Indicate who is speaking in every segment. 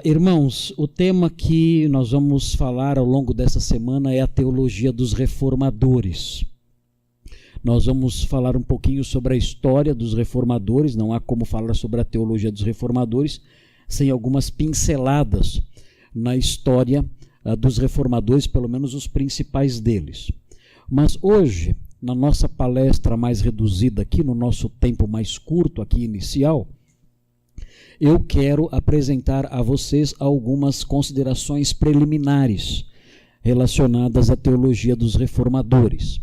Speaker 1: Irmãos, o tema que nós vamos falar ao longo dessa semana é a teologia dos reformadores. Nós vamos falar um pouquinho sobre a história dos reformadores. Não há como falar sobre a teologia dos reformadores sem algumas pinceladas na história dos reformadores, pelo menos os principais deles. Mas hoje, na nossa palestra mais reduzida aqui, no nosso tempo mais curto aqui inicial, eu quero apresentar a vocês algumas considerações preliminares relacionadas à teologia dos reformadores.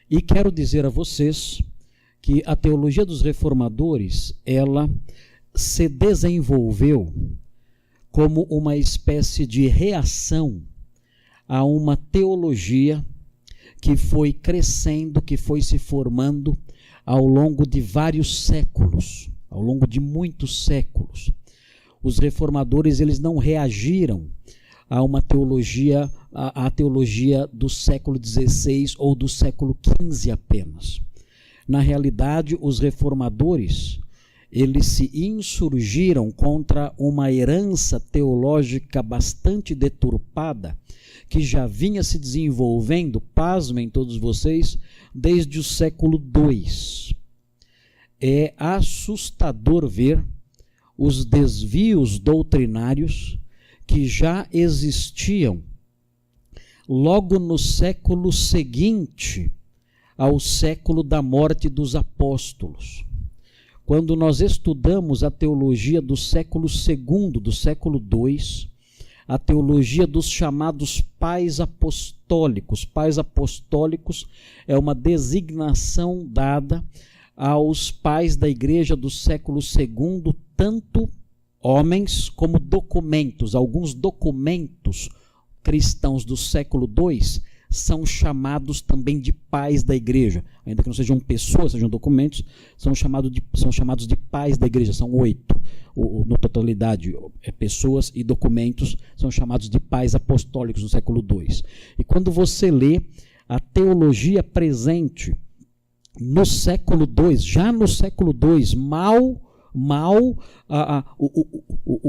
Speaker 1: E quero dizer a vocês que a teologia dos reformadores, ela se desenvolveu como uma espécie de reação a uma teologia que foi crescendo, que foi se formando ao longo de vários séculos. Ao longo de muitos séculos, os reformadores eles não reagiram a uma teologia, a teologia do século XVI ou do século XV apenas. Na realidade, os reformadores eles se insurgiram contra uma herança teológica bastante deturpada que já vinha se desenvolvendo, pasmem todos vocês, desde o século II. É assustador ver os desvios doutrinários que já existiam logo no século seguinte ao século da morte dos apóstolos. Quando nós estudamos a teologia do século II, do século II, a teologia dos chamados pais apostólicos. Pais apostólicos é uma designação dada aos pais da igreja do século II, tanto homens como documentos. Alguns documentos cristãos do século II são chamados também de pais da igreja. Ainda que não sejam pessoas, sejam documentos, são chamados de pais da igreja. São 8, na totalidade. Pessoas e documentos são chamados de pais apostólicos do século II. E quando você lê a teologia presente no século II, já no século II,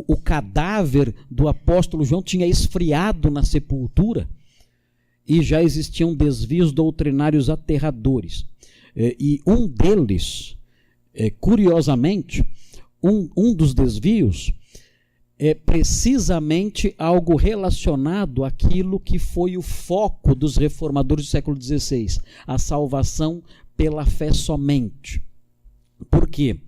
Speaker 1: o cadáver do apóstolo João tinha esfriado na sepultura e já existiam desvios doutrinários aterradores. E um deles, curiosamente, um dos desvios é precisamente algo relacionado àquilo que foi o foco dos reformadores do século XVI, a salvação pela fé somente. Por quê?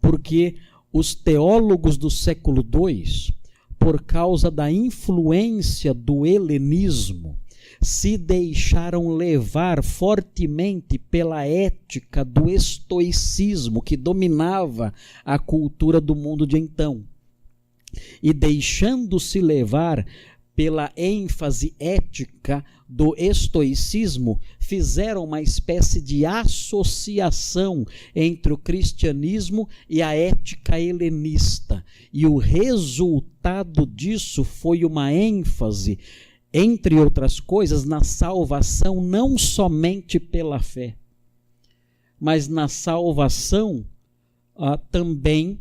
Speaker 1: Porque os teólogos do século II, por causa da influência do helenismo, se deixaram levar fortemente pela ética do estoicismo que dominava a cultura do mundo de então. E deixando-se levar pela ênfase ética do estoicismo, fizeram uma espécie de associação entre o cristianismo e a ética helenista. E o resultado disso foi uma ênfase, entre outras coisas, na salvação não somente pela fé, mas na salvação também,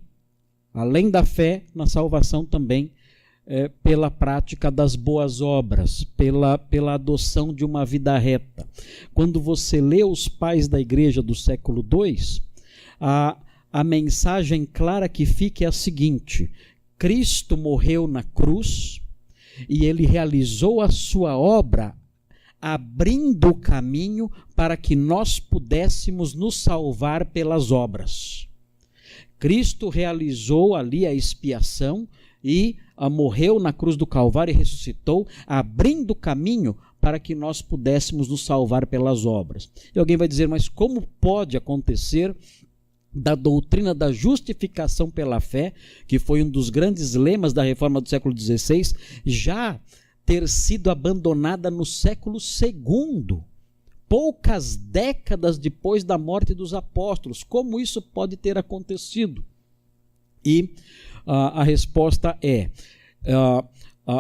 Speaker 1: além da fé, na salvação também pela prática das boas obras, pela adoção de uma vida reta. Quando você lê os pais da igreja do século II, a mensagem clara que fica é a seguinte: Cristo morreu na cruz e ele realizou a sua obra abrindo o caminho para que nós pudéssemos nos salvar pelas obras. Cristo realizou ali a expiação e morreu na cruz do Calvário e ressuscitou, abrindo o caminho para que nós pudéssemos nos salvar pelas obras. E alguém vai dizer, mas como pode acontecer da doutrina da justificação pela fé, que foi um dos grandes lemas da reforma do século XVI, já ter sido abandonada no século II, poucas décadas depois da morte dos apóstolos? Como isso pode ter acontecido? E a resposta é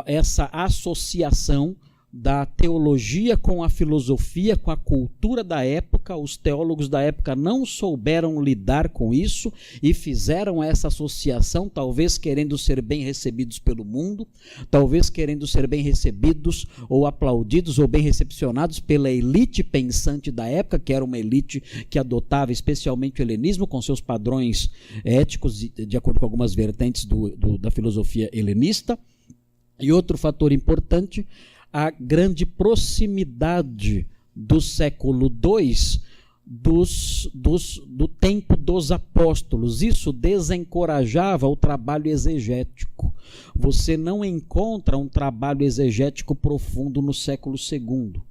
Speaker 1: essa associação da teologia com a filosofia, com a cultura da época. Os teólogos da época não souberam lidar com isso e fizeram essa associação, talvez querendo ser bem recebidos pelo mundo, talvez querendo ser bem recebidos ou aplaudidos ou bem recepcionados pela elite pensante da época, que era uma elite que adotava especialmente o helenismo com seus padrões éticos, de acordo com algumas vertentes da filosofia helenista. E outro fator importante, a grande proximidade do século II do tempo dos apóstolos. Isso desencorajava o trabalho exegético. Você não encontra um trabalho exegético profundo no século II.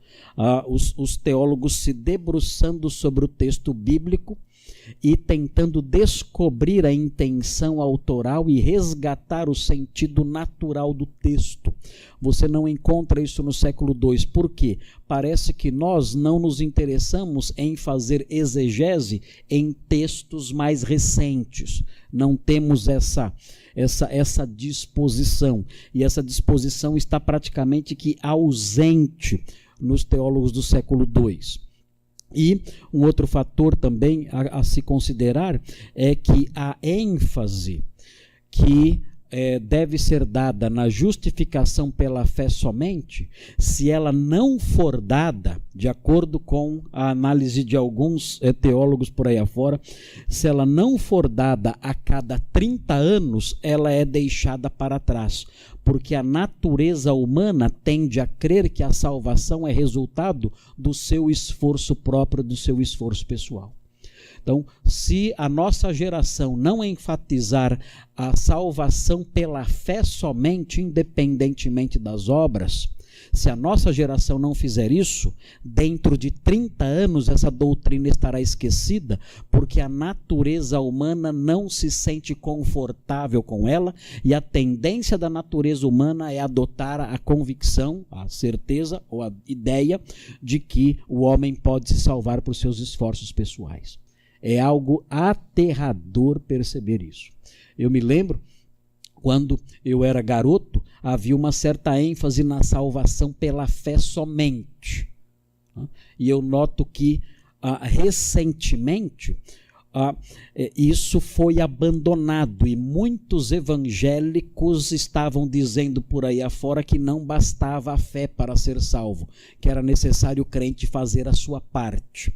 Speaker 1: Os teólogos se debruçando sobre o texto bíblico e tentando descobrir a intenção autoral e resgatar o sentido natural do texto. Você não encontra isso no século II. Por quê? Parece que nós não nos interessamos em fazer exegese em textos mais recentes. Não temos essa disposição. E essa disposição está praticamente que ausente nos teólogos do século II. E um outro fator também a se considerar é que a ênfase que deve ser dada na justificação pela fé somente, se ela não for dada, de acordo com a análise de alguns teólogos por aí afora, se ela não for dada a cada 30 anos, ela é deixada para trás, porque a natureza humana tende a crer que a salvação é resultado do seu esforço próprio, do seu esforço pessoal. Então, se a nossa geração não enfatizar a salvação pela fé somente, independentemente das obras, se a nossa geração não fizer isso, dentro de 30 anos essa doutrina estará esquecida, porque a natureza humana não se sente confortável com ela, e a tendência da natureza humana é adotar a convicção, a certeza ou a ideia de que o homem pode se salvar por seus esforços pessoais. É algo aterrador perceber isso. Eu me lembro, quando eu era garoto, havia uma certa ênfase na salvação pela fé somente. E eu noto que, recentemente, isso foi abandonado e muitos evangélicos estavam dizendo por aí afora que não bastava a fé para ser salvo, que era necessário o crente fazer a sua parte.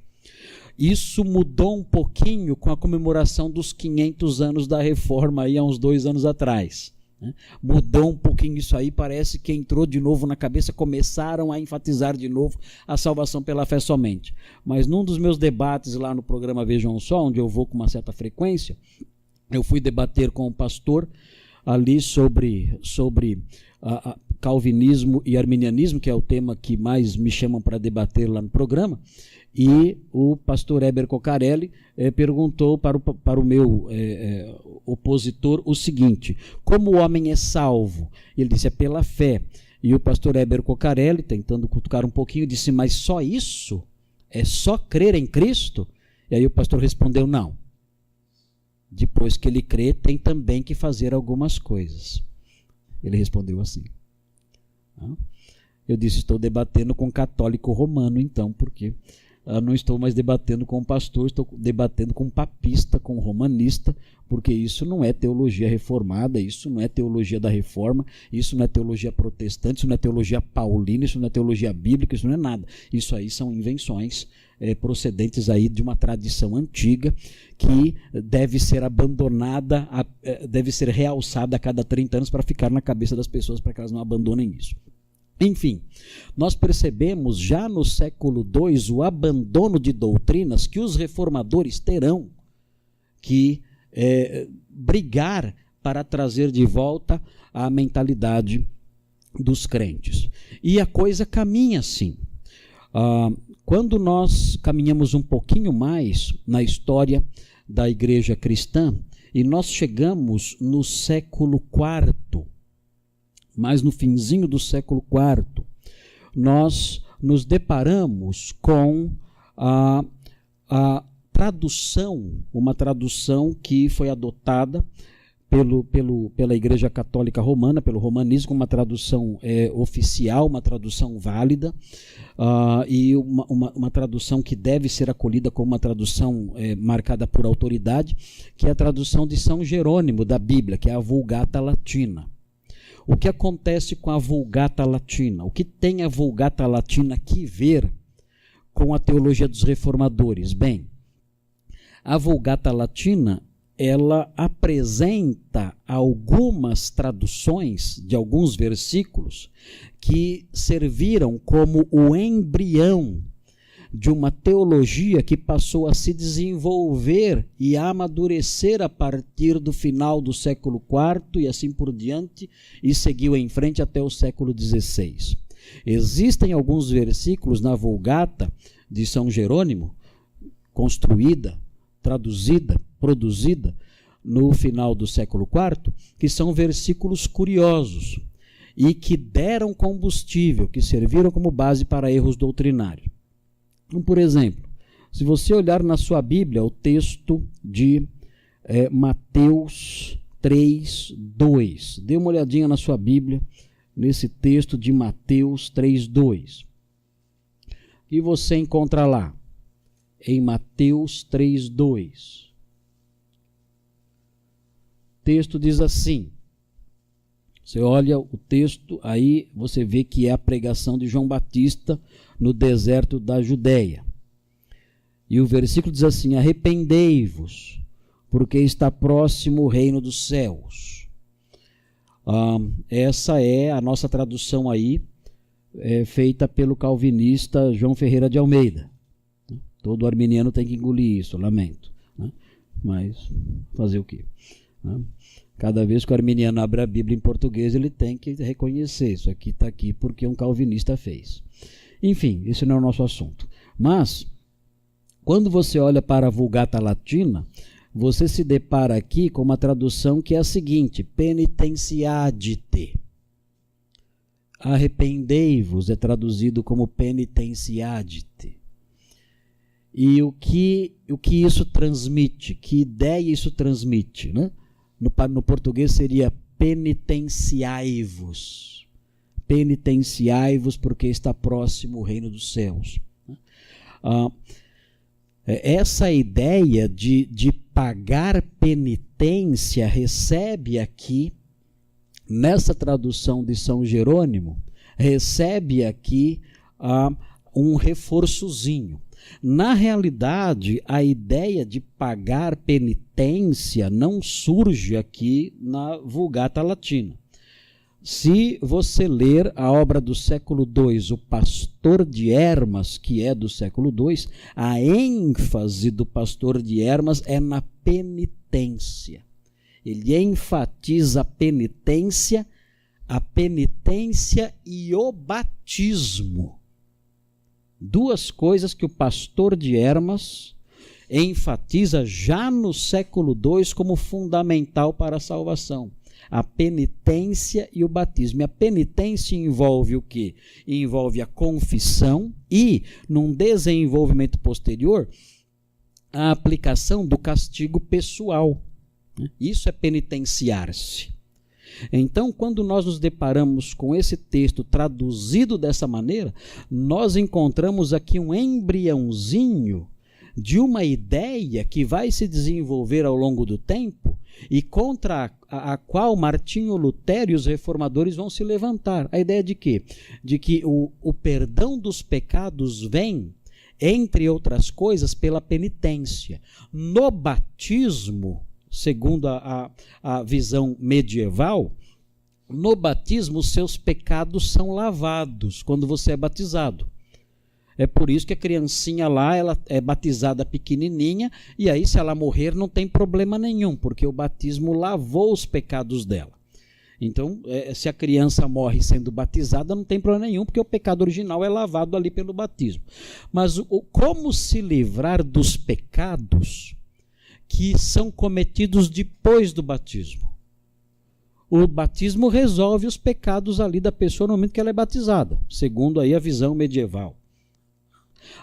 Speaker 1: Isso mudou um pouquinho com a comemoração dos 500 anos da Reforma, aí há uns 2 anos atrás. Mudou um pouquinho isso aí, parece que entrou de novo na cabeça, começaram a enfatizar de novo a salvação pela fé somente. Mas num dos meus debates lá no programa Vejam Só, onde eu vou com uma certa frequência, eu fui debater com o pastor ali sobre calvinismo e arminianismo, que é o tema que mais me chamam para debater lá no programa. E o pastor Heber Cocarelli perguntou para o meu opositor o seguinte: como o homem é salvo? Ele disse: é pela fé. E o pastor Heber Cocarelli, tentando cutucar um pouquinho, disse: mas só isso? É só crer em Cristo? E aí o pastor respondeu: não. Depois que ele crê, tem também que fazer algumas coisas. Ele respondeu assim. Eu disse: estou debatendo com católico romano, então, porque não estou mais debatendo com pastor, estou debatendo com papista, com romanista, porque isso não é teologia reformada, isso não é teologia da reforma, isso não é teologia protestante, isso não é teologia paulina, isso não é teologia bíblica, isso não é nada. Isso aí são invenções procedentes aí de uma tradição antiga que deve ser abandonada, deve ser realçada a cada 30 anos para ficar na cabeça das pessoas, para que elas não abandonem isso. Enfim, nós percebemos já no século II o abandono de doutrinas que os reformadores terão que brigar para trazer de volta a mentalidade dos crentes. E a coisa caminha assim. Quando nós caminhamos um pouquinho mais na história da igreja cristã, e nós chegamos no século IV, mas no finzinho do século IV, nós nos deparamos com a tradução, uma tradução que foi adotada pela Igreja Católica Romana, pelo romanismo, uma tradução oficial, uma tradução válida, e uma tradução que deve ser acolhida como uma tradução marcada por autoridade, que é a tradução de São Jerônimo da Bíblia, que é a Vulgata Latina. O que acontece com a Vulgata Latina? O que tem a Vulgata Latina que ver com a teologia dos reformadores? Bem, a Vulgata Latina, ela apresenta algumas traduções de alguns versículos que serviram como o embrião de uma teologia que passou a se desenvolver e a amadurecer a partir do final do século IV e assim por diante, e seguiu em frente até o século XVI. Existem alguns versículos na Vulgata de São Jerônimo, construída, traduzida, produzida no final do século IV, que são versículos curiosos e que deram combustível, que serviram como base para erros doutrinários. Então, por exemplo, se você olhar na sua Bíblia o texto de Mateus 3:2, dê uma olhadinha na sua Bíblia, nesse texto de Mateus 3:2. O que você encontra lá? Em Mateus 3:2. O texto diz assim, você olha o texto, aí você vê que é a pregação de João Batista no deserto da Judéia. E o versículo diz assim, arrependei-vos, porque está próximo o reino dos céus. Essa é a nossa tradução aí, feita pelo calvinista João Ferreira de Almeida. Todo arminiano tem que engolir isso, lamento, né? Mas fazer o quê? Cada vez que o arminiano abre a Bíblia em português, ele tem que reconhecer, isso aqui está aqui porque um calvinista fez. Enfim, esse não é o nosso assunto. Mas, quando você olha para a Vulgata Latina, você se depara aqui com uma tradução que é a seguinte, penitenciadite. Arrependei-vos é traduzido como penitenciadite. E o que isso transmite? Que ideia isso transmite? Né? No português seria penitenciai-vos. Penitenciai-vos porque está próximo o reino dos céus. Essa ideia de pagar penitência recebe aqui, nessa tradução de São Jerônimo, recebe aqui um reforçozinho. Na realidade, a ideia de pagar penitência não surge aqui na Vulgata Latina. Se você ler a obra do século II, O Pastor de Hermas, que é do século II, a ênfase do Pastor de Hermas é na penitência. Ele enfatiza a penitência e o batismo. Duas coisas que o Pastor de Hermas enfatiza já no século II como fundamental para a salvação. A penitência e o batismo. E a penitência envolve o quê? Envolve a confissão e, num desenvolvimento posterior, a aplicação do castigo pessoal. Isso é penitenciar-se. Então, quando nós nos deparamos com esse texto traduzido dessa maneira, nós encontramos aqui um embriãozinho de uma ideia que vai se desenvolver ao longo do tempo e contra a qual Martinho Lutero e os reformadores vão se levantar. A ideia de quê? De que o perdão dos pecados vem, entre outras coisas, pela penitência. No batismo, segundo a visão medieval, no batismo os seus pecados são lavados quando você é batizado. É por isso que a criancinha lá, ela é batizada pequenininha, e aí se ela morrer não tem problema nenhum, porque o batismo lavou os pecados dela. Então, se a criança morre sendo batizada, não tem problema nenhum, porque o pecado original é lavado ali pelo batismo. Mas como se livrar dos pecados que são cometidos depois do batismo? O batismo resolve os pecados ali da pessoa no momento que ela é batizada, segundo aí a visão medieval.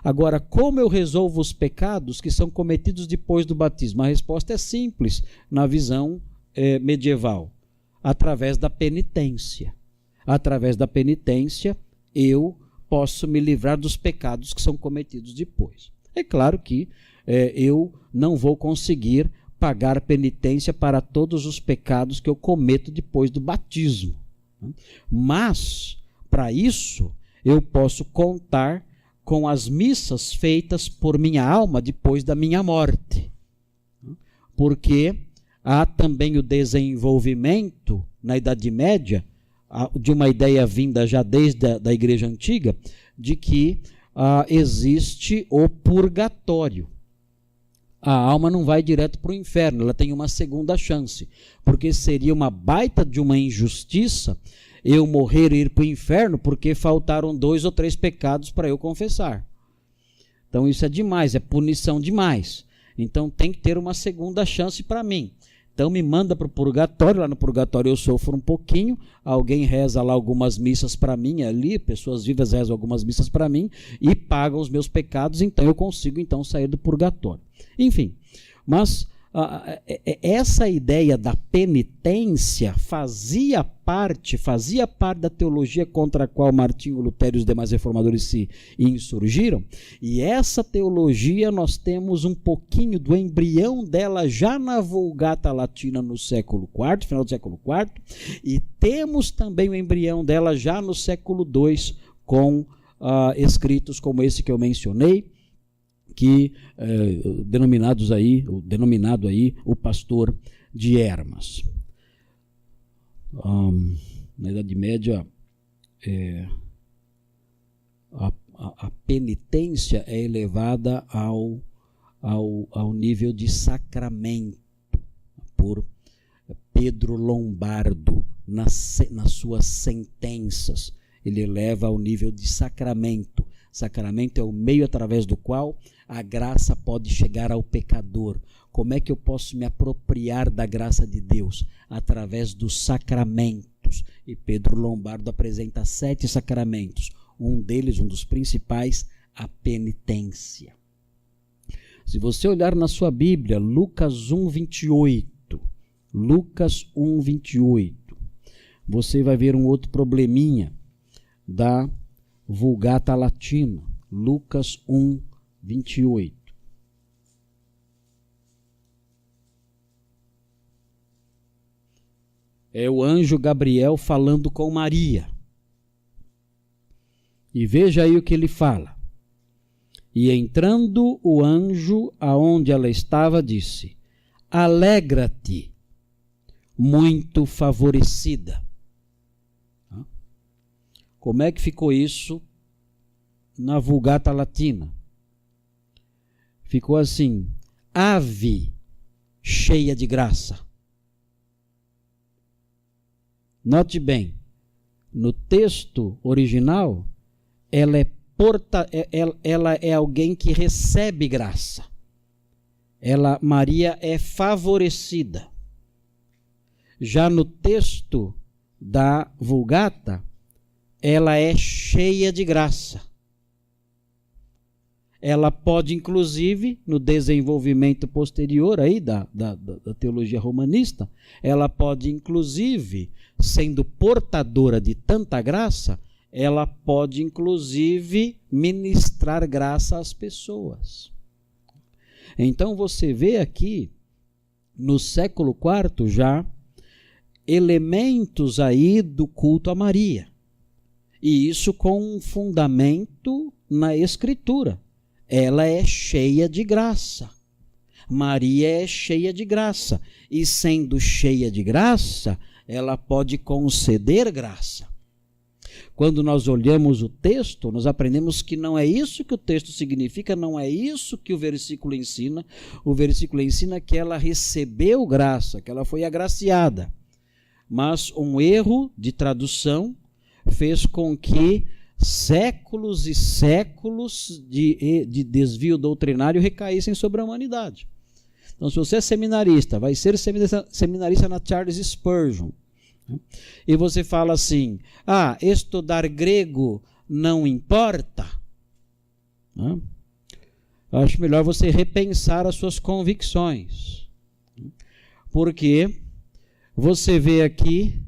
Speaker 1: Agora, como eu resolvo os pecados que são cometidos depois do batismo? A resposta é simples na visão medieval? Através da penitência. Através da penitência, eu posso me livrar dos pecados que são cometidos depois. É claro que eu não vou conseguir pagar penitência para todos os pecados que eu cometo depois do batismo. Mas, para isso, eu posso contar com as missas feitas por minha alma depois da minha morte. Porque há também o desenvolvimento, na Idade Média, de uma ideia vinda já desde a Igreja Antiga, de que existe o purgatório. A alma não vai direto para o inferno, ela tem uma segunda chance, porque seria uma baita de uma injustiça eu morrer e ir para o inferno porque faltaram 2 ou 3 pecados para eu confessar. Então isso é demais, é punição demais. Então tem que ter uma segunda chance para mim. Então me manda para o purgatório, lá no purgatório eu sofro um pouquinho, alguém reza lá algumas missas para mim ali, pessoas vivas rezam algumas missas para mim e pagam os meus pecados, então eu consigo então sair do purgatório. Enfim, mas essa ideia da penitência fazia parte da teologia contra a qual Martinho Lutero e os demais reformadores se insurgiram, e essa teologia nós temos um pouquinho do embrião dela já na Vulgata Latina no século IV, final do século IV, e temos também o embrião dela já no século II com escritos como esse que eu mencionei, que denominado aí o Pastor de Hermas. Na Idade Média, a penitência é elevada ao nível de sacramento por Pedro Lombardo nas suas sentenças. Ele eleva ao nível de sacramento. Sacramento é o meio através do qual a graça pode chegar ao pecador. Como é que eu posso me apropriar da graça de Deus? Através dos sacramentos. E Pedro Lombardo apresenta 7 sacramentos. Um deles, um dos principais, a penitência. Se você olhar na sua Bíblia, Lucas 1:28, Lucas 1:28, você vai ver um outro probleminha da Vulgata Latina, Lucas 1:28. É o anjo Gabriel falando com Maria. E veja aí o que ele fala. E entrando o anjo aonde ela estava, disse: Alegra-te, muito favorecida. Como é que ficou isso na Vulgata Latina? Ficou assim: ave cheia de graça. Note bem, no texto original, ela é alguém que recebe graça. Maria é favorecida. Já no texto da Vulgata, ela é cheia de graça. Ela pode, inclusive, no desenvolvimento posterior aí da teologia romanista, ela pode, inclusive, sendo portadora de tanta graça, ela pode, inclusive, ministrar graça às pessoas. Então, você vê aqui, no século IV já, elementos aí do culto a Maria. E isso com um fundamento na Escritura. Ela é cheia de graça. Maria é cheia de graça. E sendo cheia de graça, ela pode conceder graça. Quando nós olhamos o texto, nós aprendemos que não é isso que o texto significa, não é isso que o versículo ensina. O versículo ensina que ela recebeu graça, que ela foi agraciada. Mas um erro de tradução fez com que séculos e séculos de desvio doutrinário recaíssem sobre a humanidade. Então, se você é seminarista, vai ser seminarista na Charles Spurgeon, e você fala assim: estudar grego não importa, acho melhor você repensar as suas convicções, porque Você vê aqui,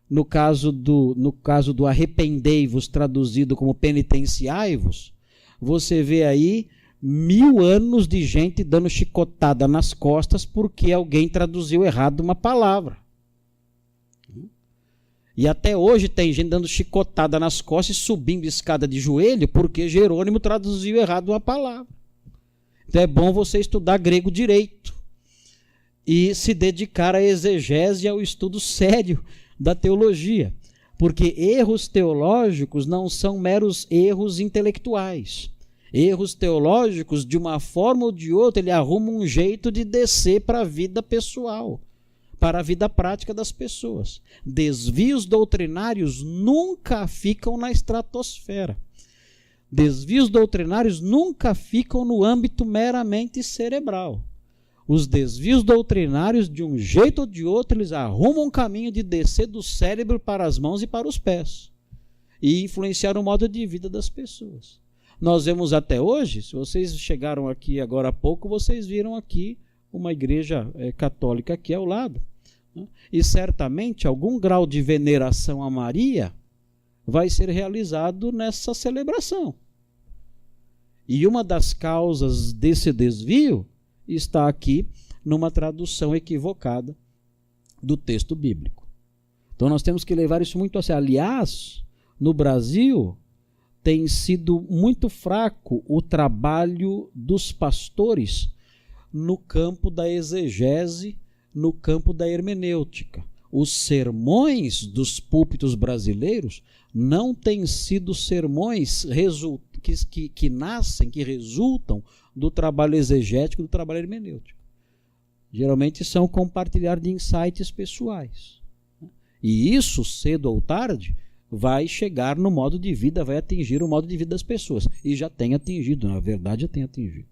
Speaker 1: no caso do arrependei-vos, traduzido como penitenciai-vos, você vê aí 1000 anos de gente dando chicotada nas costas porque alguém traduziu errado uma palavra. E até hoje tem gente dando chicotada nas costas e subindo escada de joelho porque Jerônimo traduziu errado uma palavra. Então é bom você estudar grego direito e se dedicar à exegese e ao estudo sério da teologia, porque erros teológicos não são meros erros intelectuais. Erros teológicos, de uma forma ou de outra, ele arruma um jeito de descer para a vida pessoal, para a vida prática das pessoas. Desvios doutrinários nunca ficam na estratosfera. Desvios doutrinários nunca ficam no âmbito meramente cerebral. Os desvios doutrinários, de um jeito ou de outro, eles arrumam um caminho de descer do cérebro para as mãos e para os pés e influenciar o modo de vida das pessoas. Nós vemos até hoje, se vocês chegaram aqui agora há pouco, vocês viram aqui uma igreja católica aqui ao lado, né? E certamente algum grau de veneração a Maria vai ser realizado nessa celebração. E uma das causas desse desvio está aqui numa tradução equivocada do texto bíblico. Então nós temos que levar isso muito a sério. Aliás, no Brasil tem sido muito fraco o trabalho dos pastores no campo da exegese, no campo da hermenêutica. Os sermões dos púlpitos brasileiros não têm sido sermões que nascem, que resultam do trabalho exegético, do trabalho hermenêutico. Geralmente são compartilhar de insights pessoais. E isso, cedo ou tarde, vai chegar no modo de vida, vai atingir o modo de vida das pessoas. E já tem atingido, na verdade já tem atingido.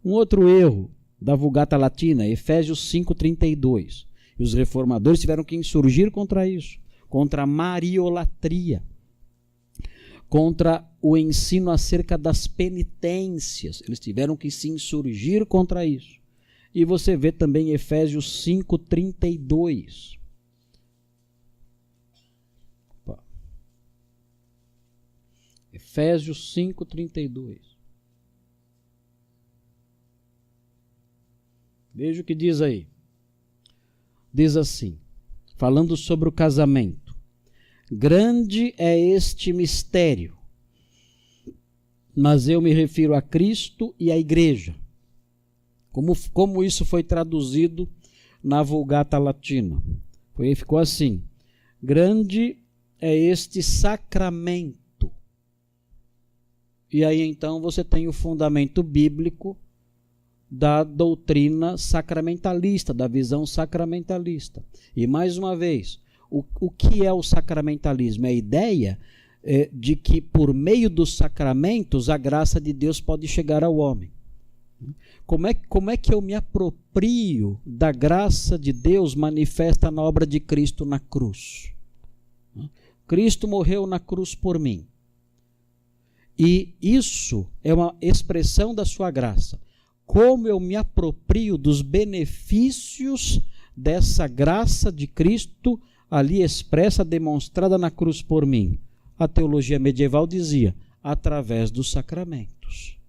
Speaker 1: Um outro erro da Vulgata Latina, Efésios 5,32. E os reformadores tiveram que insurgir contra isso, contra a mariolatria, contra o ensino acerca das penitências. Eles tiveram que se insurgir contra isso. E você vê também Efésios 5,32. Efésios 5,32. Veja o que diz aí. Diz assim, falando sobre o casamento: grande é este mistério, mas eu me refiro a Cristo e à igreja. Como isso foi traduzido na Vulgata Latina? Ficou assim: grande é este sacramento. E aí então você tem o fundamento bíblico da doutrina sacramentalista, da visão sacramentalista. E mais uma vez, o que é o sacramentalismo? É a ideia de que por meio dos sacramentos a graça de Deus pode chegar ao homem. Como é que eu me aproprio da graça de Deus manifesta na obra de Cristo na cruz? Cristo morreu na cruz por mim. E isso é uma expressão da sua graça. Como eu me aproprio dos benefícios dessa graça de Cristo ali expressa, demonstrada na cruz por mim? A teologia medieval dizia, através dos sacramentos.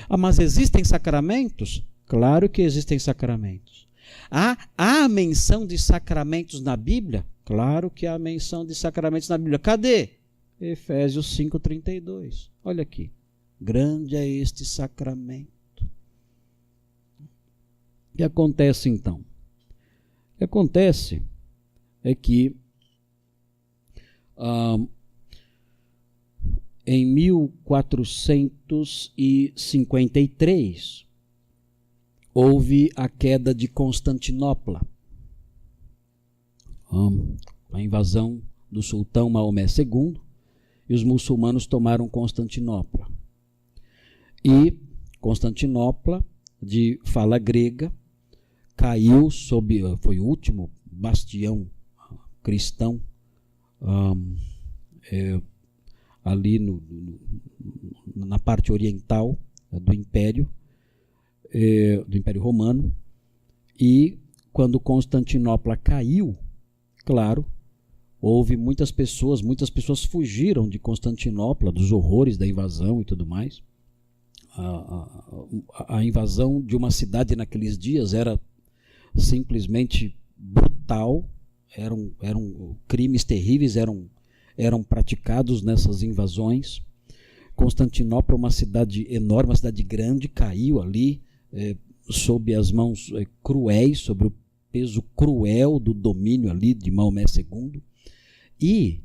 Speaker 1: Mas existem sacramentos? Claro que existem sacramentos. Há menção de sacramentos na Bíblia? Claro que há menção de sacramentos na Bíblia. Cadê? Efésios 5,32. Olha aqui. Grande é este sacramento. O que acontece então? O que acontece é que em 1453 houve a queda de Constantinopla, a invasão do sultão Maomé II, e os muçulmanos tomaram Constantinopla. E Constantinopla, de fala grega, caiu foi o último bastião cristão ali na parte oriental do Império Romano, e quando Constantinopla caiu, claro, houve muitas pessoas fugiram de Constantinopla, dos horrores da invasão e tudo mais. A invasão de uma cidade naqueles dias era simplesmente brutal, eram crimes terríveis, eram praticados nessas invasões. Constantinopla, uma cidade enorme, uma cidade grande, caiu ali sob as mãos cruéis, sobre o peso cruel do domínio ali de Maomé II. E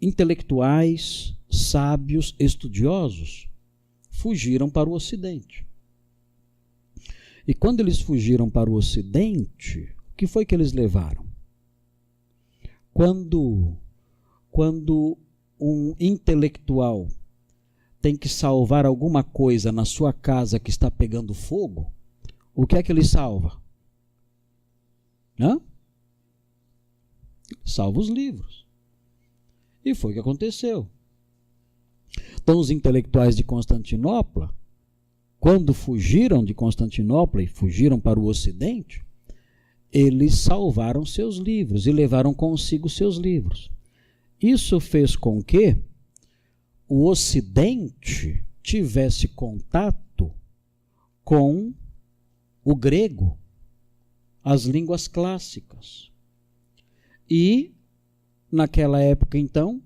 Speaker 1: intelectuais, sábios, estudiosos fugiram para o Ocidente. E quando eles fugiram para o Ocidente, o que foi que eles levaram? Quando um intelectual tem que salvar alguma coisa na sua casa que está pegando fogo, o que é que ele salva? Salva os livros. E foi o que aconteceu. Então, os intelectuais de Constantinopla, quando fugiram de Constantinopla e fugiram para o Ocidente, eles salvaram seus livros e levaram consigo seus livros. Isso fez com que o Ocidente tivesse contato com o grego, as línguas clássicas. E, naquela época, então,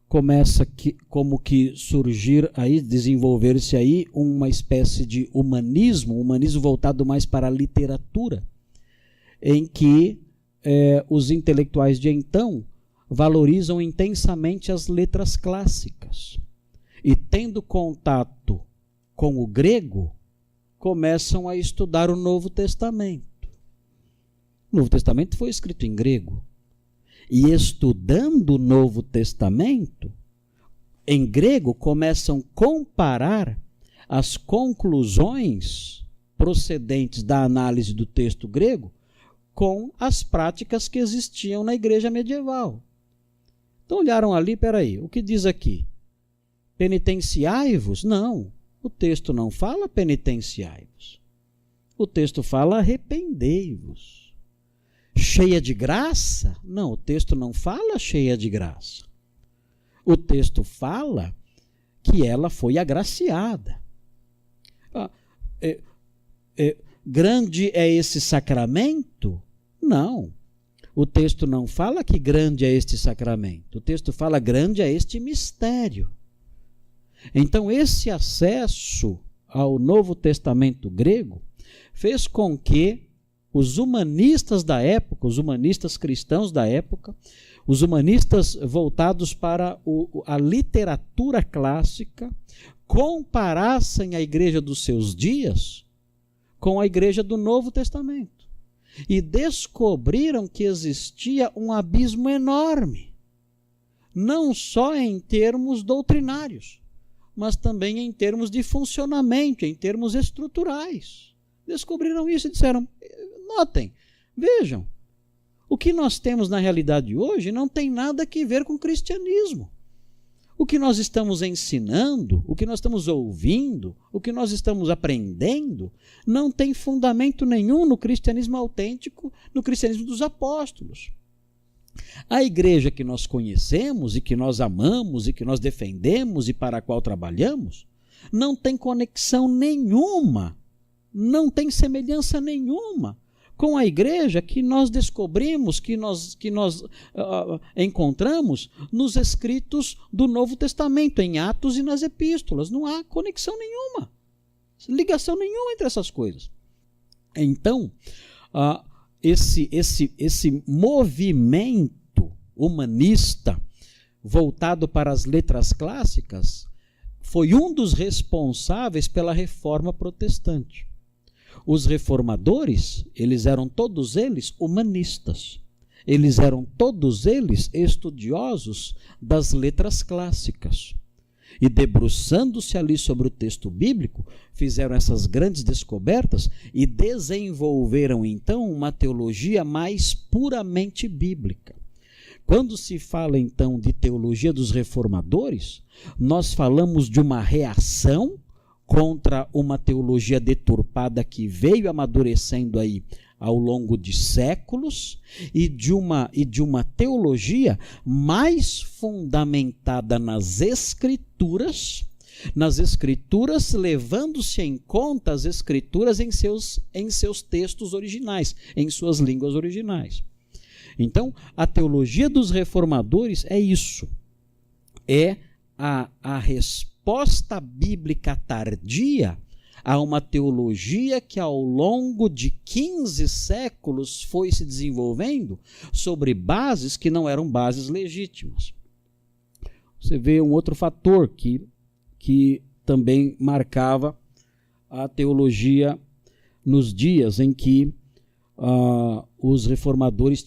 Speaker 1: começa como que surgir aí, desenvolver-se aí uma espécie de humanismo voltado mais para a literatura, em que os intelectuais de então valorizam intensamente as letras clássicas. E, tendo contato com o grego, começam a estudar o Novo Testamento. O Novo Testamento foi escrito em grego. E, estudando o Novo Testamento, em grego, começam a comparar as conclusões procedentes da análise do texto grego com as práticas que existiam na igreja medieval. Então olharam ali, peraí, o que diz aqui? Penitenciai-vos? Não, o texto não fala penitenciai-vos. O texto fala arrependei-vos. Cheia de graça? Não, o texto não fala cheia de graça. O texto fala que ela foi agraciada. Grande é esse sacramento? Não. O texto não fala que grande é este sacramento. O texto fala grande é este mistério. Então, esse acesso ao Novo Testamento grego fez com que os humanistas da época, os humanistas cristãos da época, os humanistas voltados para a literatura clássica, comparassem a igreja dos seus dias com a igreja do Novo Testamento. E descobriram que existia um abismo enorme, não só em termos doutrinários, mas também em termos de funcionamento, em termos estruturais. Descobriram isso e disseram, notem, vejam, o que nós temos na realidade hoje não tem nada a ver com o cristianismo. O que nós estamos ensinando, o que nós estamos ouvindo, o que nós estamos aprendendo, não tem fundamento nenhum no cristianismo autêntico, no cristianismo dos apóstolos. A igreja que nós conhecemos e que nós amamos e que nós defendemos e para a qual trabalhamos, não tem conexão nenhuma, não tem semelhança nenhuma com a igreja que nós descobrimos, que nós encontramos nos escritos do Novo Testamento, em Atos e nas epístolas. Não há conexão nenhuma, ligação nenhuma entre essas coisas. Então, esse movimento humanista voltado para as letras clássicas foi um dos responsáveis pela Reforma Protestante. Os reformadores, eles eram todos eles humanistas. Eles eram todos eles estudiosos das letras clássicas. E debruçando-se ali sobre o texto bíblico, fizeram essas grandes descobertas e desenvolveram então uma teologia mais puramente bíblica. Quando se fala então de teologia dos reformadores, nós falamos de uma reação contra uma teologia deturpada que veio amadurecendo aí ao longo de séculos, e de uma teologia mais fundamentada nas Escrituras, levando-se em conta as Escrituras em seus textos originais, em suas línguas originais. Então, a teologia dos reformadores é isso, é a resposta bíblica tardia a uma teologia que ao longo de 15 séculos foi se desenvolvendo sobre bases que não eram bases legítimas. Você vê um outro fator que também marcava a teologia nos dias em que os reformadores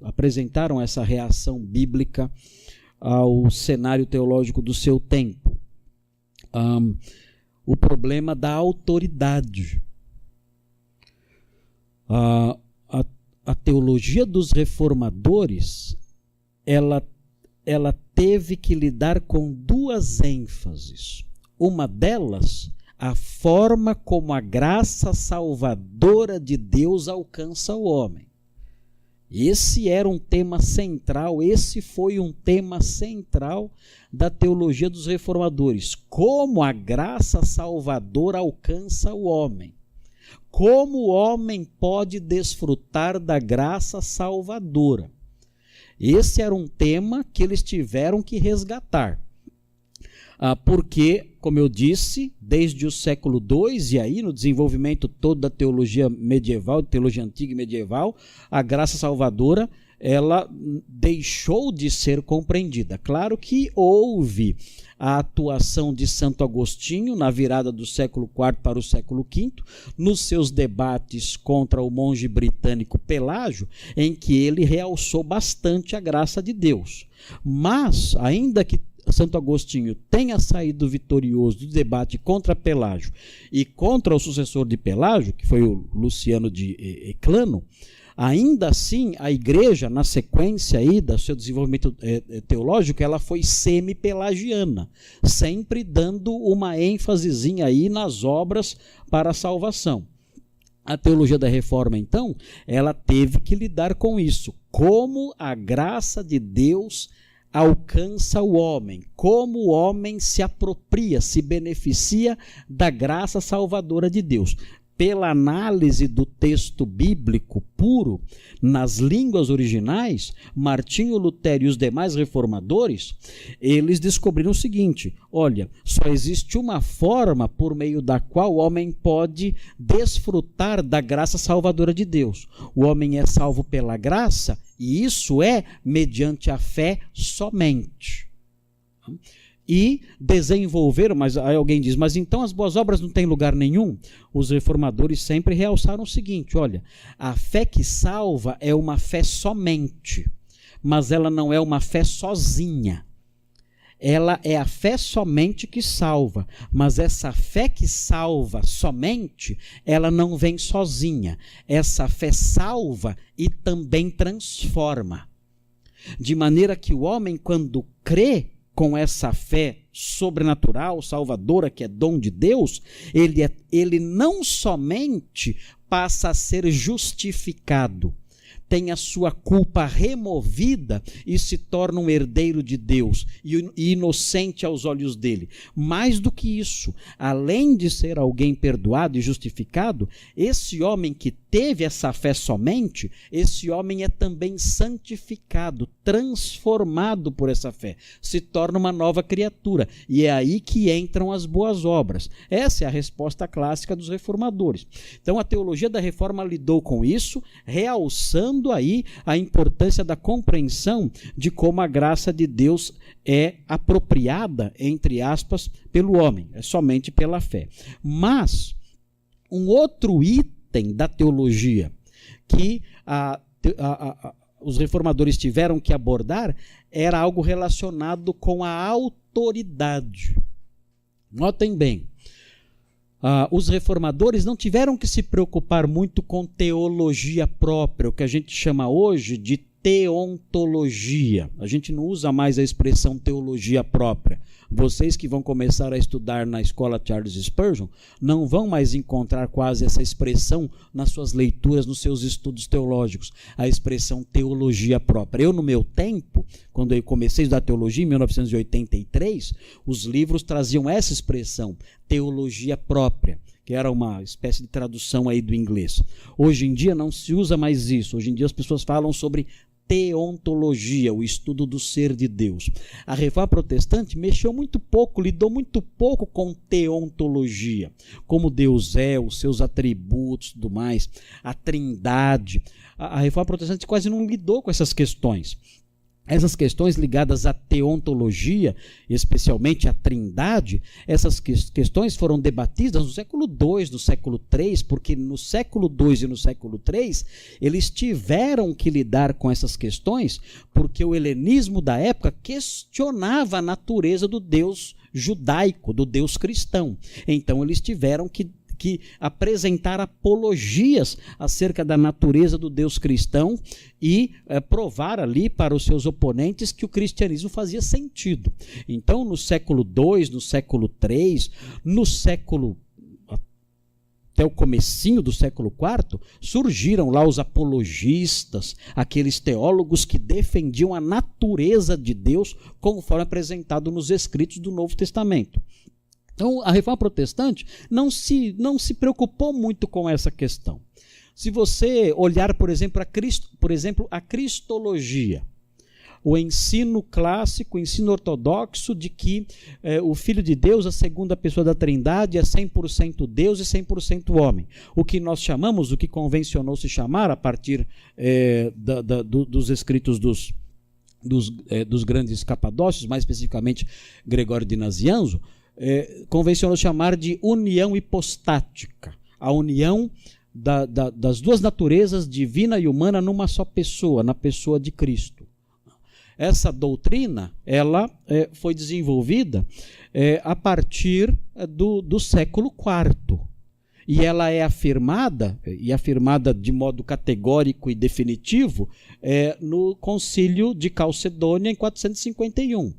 Speaker 1: apresentaram essa reação bíblica ao cenário teológico do seu tempo. O problema da autoridade. A teologia dos reformadores, ela teve que lidar com duas ênfases. Uma delas, a forma como a graça salvadora de Deus alcança o homem. Esse era um tema central, esse foi um tema central da teologia dos reformadores. Como a graça salvadora alcança o homem. Como o homem pode desfrutar da graça salvadora. Esse era um tema que eles tiveram que resgatar. Porque, como eu disse, desde o século II, e aí no desenvolvimento todo da teologia medieval, teologia antiga e medieval, a graça salvadora, ela deixou de ser compreendida. Claro que houve a atuação de Santo Agostinho na virada do século IV para o século V, nos seus debates contra o monge britânico Pelágio, em que ele realçou bastante a graça de Deus. Mas, ainda que Santo Agostinho tenha saído vitorioso do debate contra Pelágio e contra o sucessor de Pelágio, que foi o Luciano de Eclano, ainda assim a igreja, na sequência aí do seu desenvolvimento teológico, ela foi semi-pelagiana, sempre dando uma ênfasezinha aí nas obras para a salvação. A teologia da reforma, então, ela teve que lidar com isso, como a graça de Deus alcança o homem, como o homem se apropria, se beneficia da graça salvadora de Deus. Pela análise do texto bíblico puro, nas línguas originais, Martinho Lutero e os demais reformadores, eles descobriram o seguinte: olha, só existe uma forma por meio da qual o homem pode desfrutar da graça salvadora de Deus. O homem é salvo pela graça, e isso é mediante a fé somente. E desenvolveram, mas aí alguém diz, mas então as boas obras não têm lugar nenhum? Os reformadores sempre realçaram o seguinte: olha, a fé que salva é uma fé somente, mas ela não é uma fé sozinha. Ela é a fé somente que salva, mas essa fé que salva somente, ela não vem sozinha. Essa fé salva e também transforma. De maneira que o homem, quando crê com essa fé sobrenatural, salvadora, que é dom de Deus, ele não somente passa a ser justificado, tem a sua culpa removida e se torna um herdeiro de Deus e inocente aos olhos dele. Mais do que isso, além de ser alguém perdoado e justificado, esse homem que teve essa fé somente, esse homem é também santificado, transformado por essa fé, se torna uma nova criatura, e é aí que entram as boas obras. Essa é a resposta clássica dos reformadores. Então a teologia da reforma lidou com isso, realçando aí a importância da compreensão de como a graça de Deus é apropriada, entre aspas, pelo homem, é somente pela fé. Mas um outro item da teologia que os reformadores tiveram que abordar era algo relacionado com a autoridade. Notem bem, os reformadores não tiveram que se preocupar muito com teologia própria, o que a gente chama hoje de teontologia. A gente não usa mais a expressão teologia própria. Vocês que vão começar a estudar na escola Charles Spurgeon não vão mais encontrar quase essa expressão nas suas leituras, nos seus estudos teológicos, a expressão teologia própria. Eu, no meu tempo, quando eu comecei a estudar teologia, em 1983, os livros traziam essa expressão, teologia própria, que era uma espécie de tradução aí do inglês. Hoje em dia não se usa mais isso. Hoje em dia as pessoas falam sobre teontologia, o estudo do ser de Deus. A Reforma Protestante mexeu muito pouco, lidou muito pouco com teontologia, como Deus é, os seus atributos e tudo mais, a Trindade. A Reforma Protestante quase não lidou com essas questões. Essas questões ligadas à teontologia, especialmente à Trindade, essas questões foram debatidas no século II, no século III, porque no século II e no século III eles tiveram que lidar com essas questões, porque o helenismo da época questionava a natureza do Deus judaico, do Deus cristão. Então eles tiveram que apresentar apologias acerca da natureza do Deus cristão e provar ali para os seus oponentes que o cristianismo fazia sentido. Então, no século II, no século III, até o comecinho do século IV, surgiram lá os apologistas, aqueles teólogos que defendiam a natureza de Deus conforme apresentado nos escritos do Novo Testamento. Então, a Reforma Protestante não se preocupou muito com essa questão. Se você olhar, por exemplo, a cristologia, o ensino clássico, o ensino ortodoxo de que o Filho de Deus, a segunda pessoa da Trindade, é 100% Deus e 100% homem. O que nós chamamos, o que convencionou se chamar, a partir dos escritos dos grandes capadócios, mais especificamente Gregório de Nazianzo, convencionou chamar de união hipostática, a união das duas naturezas, divina e humana, numa só pessoa, na pessoa de Cristo. Essa doutrina ela foi desenvolvida a partir do século IV, e ela é afirmada de modo categórico e definitivo no Concílio de Calcedônia em 451.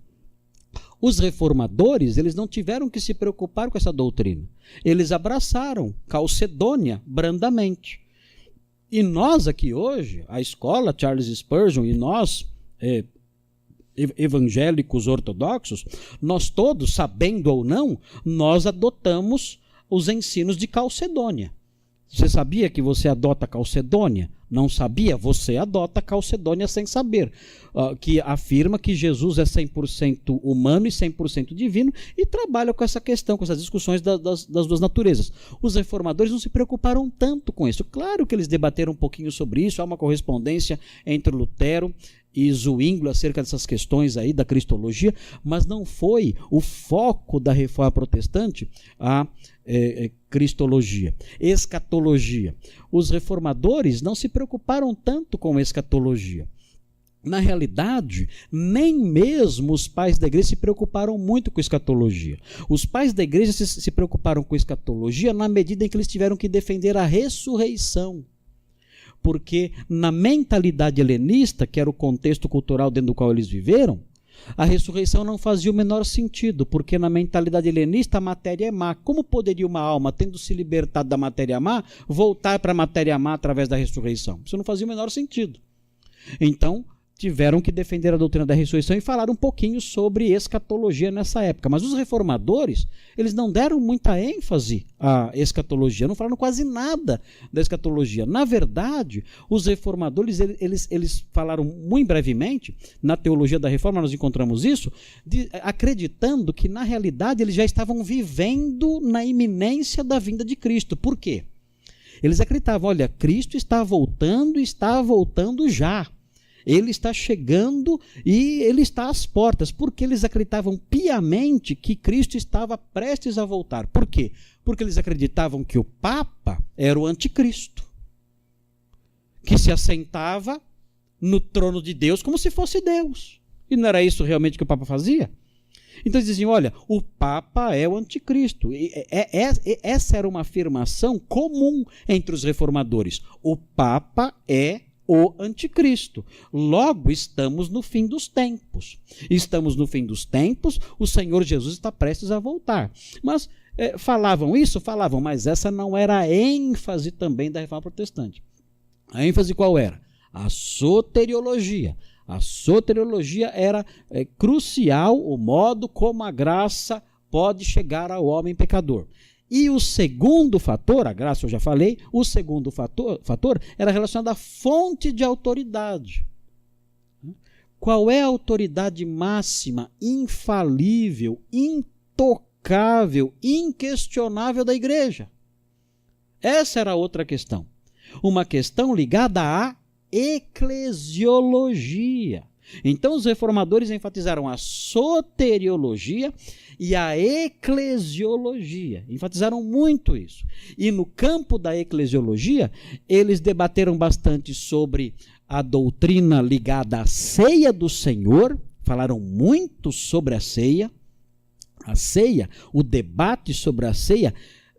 Speaker 1: Os reformadores, eles não tiveram que se preocupar com essa doutrina. Eles abraçaram Calcedônia brandamente. E nós aqui hoje, a escola Charles Spurgeon e nós, evangélicos ortodoxos, nós todos, sabendo ou não, nós adotamos os ensinos de Calcedônia. Você sabia que você adota Calcedônia? Não sabia? Você adota Calcedônia sem saber, que afirma que Jesus é 100% humano e 100% divino e trabalha com essa questão, com essas discussões das duas naturezas. Os reformadores não se preocuparam tanto com isso. Claro que eles debateram um pouquinho sobre isso, há uma correspondência entre Lutero e Zwinglio acerca dessas questões aí da cristologia, mas não foi o foco da Reforma Protestante a cristologia. Escatologia. Os reformadores não se preocuparam tanto com escatologia. Na realidade, nem mesmo os pais da igreja se preocuparam muito com escatologia. Os pais da igreja se preocuparam com escatologia na medida em que eles tiveram que defender a ressurreição. Porque na mentalidade helenista, que era o contexto cultural dentro do qual eles viveram, a ressurreição não fazia o menor sentido, porque na mentalidade helenista a matéria é má. Como poderia uma alma, tendo se libertado da matéria má, voltar para a matéria má através da ressurreição? Isso não fazia o menor sentido. Então, tiveram que defender a doutrina da ressurreição e falar um pouquinho sobre escatologia nessa época. Mas os reformadores, eles não deram muita ênfase à escatologia, não falaram quase nada da escatologia. Na verdade, os reformadores, eles falaram muito brevemente, na teologia da reforma nós encontramos isso, acreditando que na realidade eles já estavam vivendo na iminência da vinda de Cristo. Por quê? Eles acreditavam, olha, Cristo está voltando já. Ele está chegando e ele está às portas, porque eles acreditavam piamente que Cristo estava prestes a voltar. Por quê? Porque eles acreditavam que o Papa era o anticristo, que se assentava no trono de Deus como se fosse Deus. E não era isso realmente que o Papa fazia? Então eles diziam, olha, o Papa é o anticristo. Essa era uma afirmação comum entre os reformadores. O Papa é o anticristo. Logo, estamos no fim dos tempos. Estamos no fim dos tempos, o Senhor Jesus está prestes a voltar. Mas falavam isso? Falavam, mas essa não era a ênfase também da Reforma Protestante. A ênfase qual era? A soteriologia. A soteriologia era crucial, o modo como a graça pode chegar ao homem pecador. E o segundo fator, a graça eu já falei, o segundo fator era relacionado à fonte de autoridade. Qual é a autoridade máxima, infalível, intocável, inquestionável da igreja? Essa era outra questão. Uma questão ligada à eclesiologia. Então os reformadores enfatizaram a soteriologia e a eclesiologia, enfatizaram muito isso. E no campo da eclesiologia, eles debateram bastante sobre a doutrina ligada à ceia do Senhor, falaram muito sobre a ceia, o debate sobre a ceia,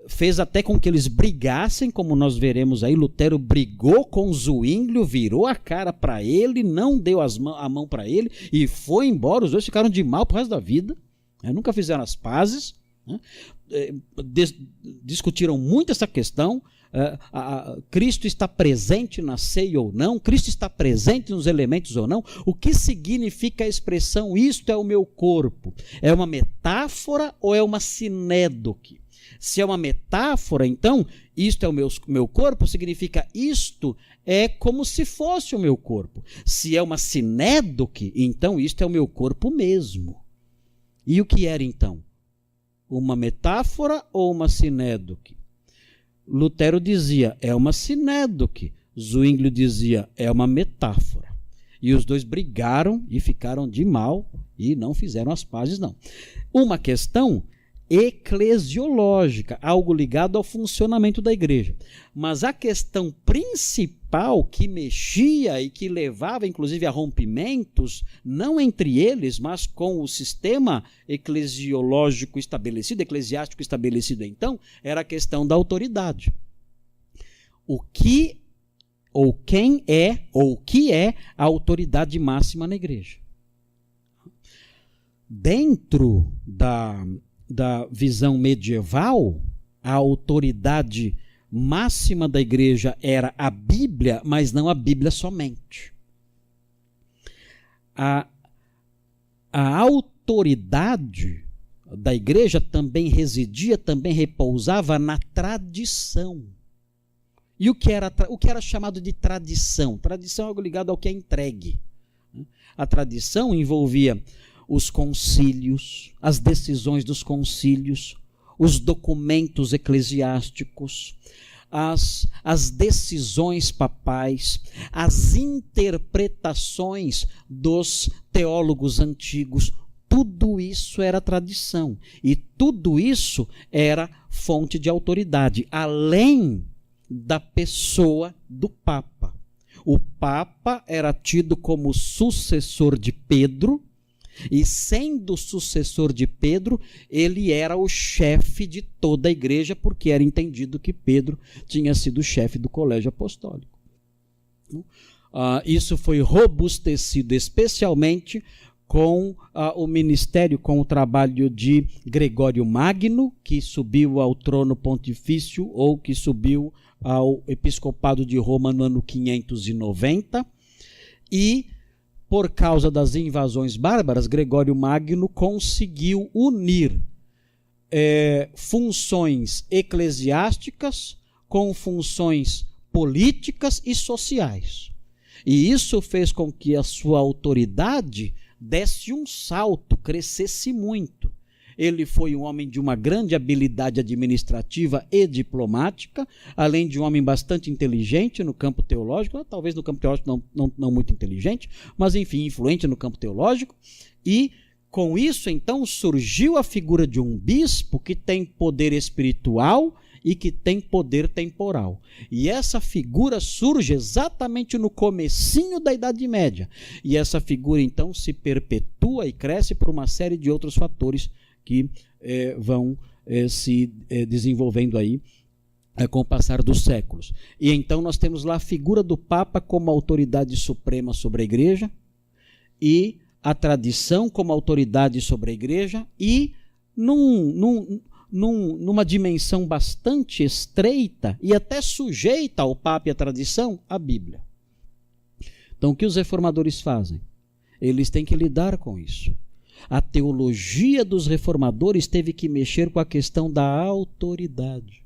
Speaker 1: fez até com que eles brigassem, como nós veremos aí. Lutero brigou com Zwinglio, virou a cara para ele, não deu a mão para ele e foi embora. Os dois ficaram de mal pro resto da vida, nunca fizeram as pazes, discutiram muito essa questão. Cristo está presente na ceia ou não? Cristo está presente nos elementos ou não? O que significa a expressão isto é o meu corpo? É uma metáfora ou é uma sinédoque? Se é uma metáfora, então, isto é o meu corpo, significa isto é como se fosse o meu corpo. Se é uma sinédoque, então isto é o meu corpo mesmo. E o que era, então? Uma metáfora ou uma sinédoque? Lutero dizia, é uma sinédoque. Zwinglio dizia, é uma metáfora. E os dois brigaram e ficaram de mal e não fizeram as pazes, não. Uma questão eclesiológica, algo ligado ao funcionamento da igreja. Mas a questão principal que mexia e que levava, inclusive, a rompimentos, não entre eles, mas com o sistema eclesiológico estabelecido, eclesiástico estabelecido então, era a questão da autoridade. O que ou quem é ou o que é a autoridade máxima na igreja? Dentro da visão medieval, a autoridade máxima da igreja era a Bíblia, mas não a Bíblia somente. A autoridade da igreja também residia, também repousava na tradição. E o que era chamado de tradição? Tradição é algo ligado ao que é entregue. A tradição envolvia os concílios, as decisões dos concílios, os documentos eclesiásticos, as decisões papais, as interpretações dos teólogos antigos. Tudo isso era tradição e tudo isso era fonte de autoridade, além da pessoa do Papa. O Papa era tido como sucessor de Pedro, e sendo sucessor de Pedro, ele era o chefe de toda a igreja, porque era entendido que Pedro tinha sido chefe do colégio apostólico. Isso foi robustecido especialmente com o ministério, com o trabalho de Gregório Magno, que subiu ao trono pontifício ou que subiu ao episcopado de Roma no ano 590, e por causa das invasões bárbaras, Gregório Magno conseguiu unir funções eclesiásticas com funções políticas e sociais. E isso fez com que a sua autoridade desse um salto, crescesse muito. Ele foi um homem de uma grande habilidade administrativa e diplomática, além de um homem bastante inteligente no campo teológico, talvez no campo teológico não muito inteligente, mas enfim, influente no campo teológico. E com isso, então, surgiu a figura de um bispo que tem poder espiritual e que tem poder temporal. E essa figura surge exatamente no comecinho da Idade Média. E essa figura, então, se perpetua e cresce por uma série de outros fatores que vão se desenvolvendo aí com o passar dos séculos. E então nós temos lá a figura do Papa como autoridade suprema sobre a Igreja, e a tradição como autoridade sobre a Igreja, e numa dimensão bastante estreita e até sujeita ao Papa e à tradição, a Bíblia. Então o que os reformadores fazem? Eles têm que lidar com isso. A teologia dos reformadores teve que mexer com a questão da autoridade.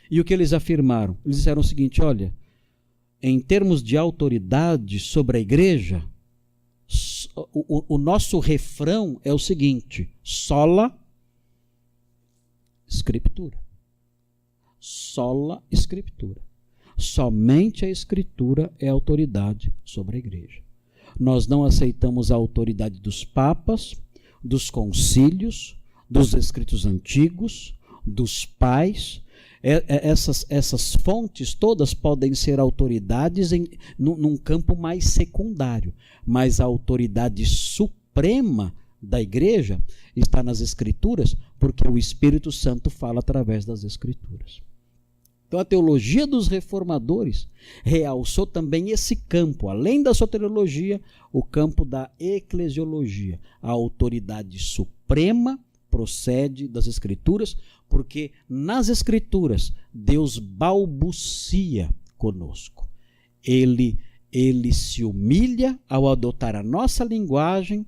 Speaker 1: E o que eles afirmaram? Eles disseram o seguinte: olha, em termos de autoridade sobre a Igreja, o nosso refrão é o seguinte: sola Escritura. Sola Escritura. Somente a Escritura é autoridade sobre a Igreja. Nós não aceitamos a autoridade dos papas, dos concílios, dos escritos antigos, dos pais. Essas fontes todas podem ser autoridades num campo mais secundário, mas a autoridade suprema da Igreja está nas Escrituras, porque o Espírito Santo fala através das Escrituras. Então a teologia dos reformadores realçou também esse campo, além da soteriologia, o campo da eclesiologia. A autoridade suprema procede das Escrituras, porque nas Escrituras Deus balbucia conosco. Ele se humilha ao adotar a nossa linguagem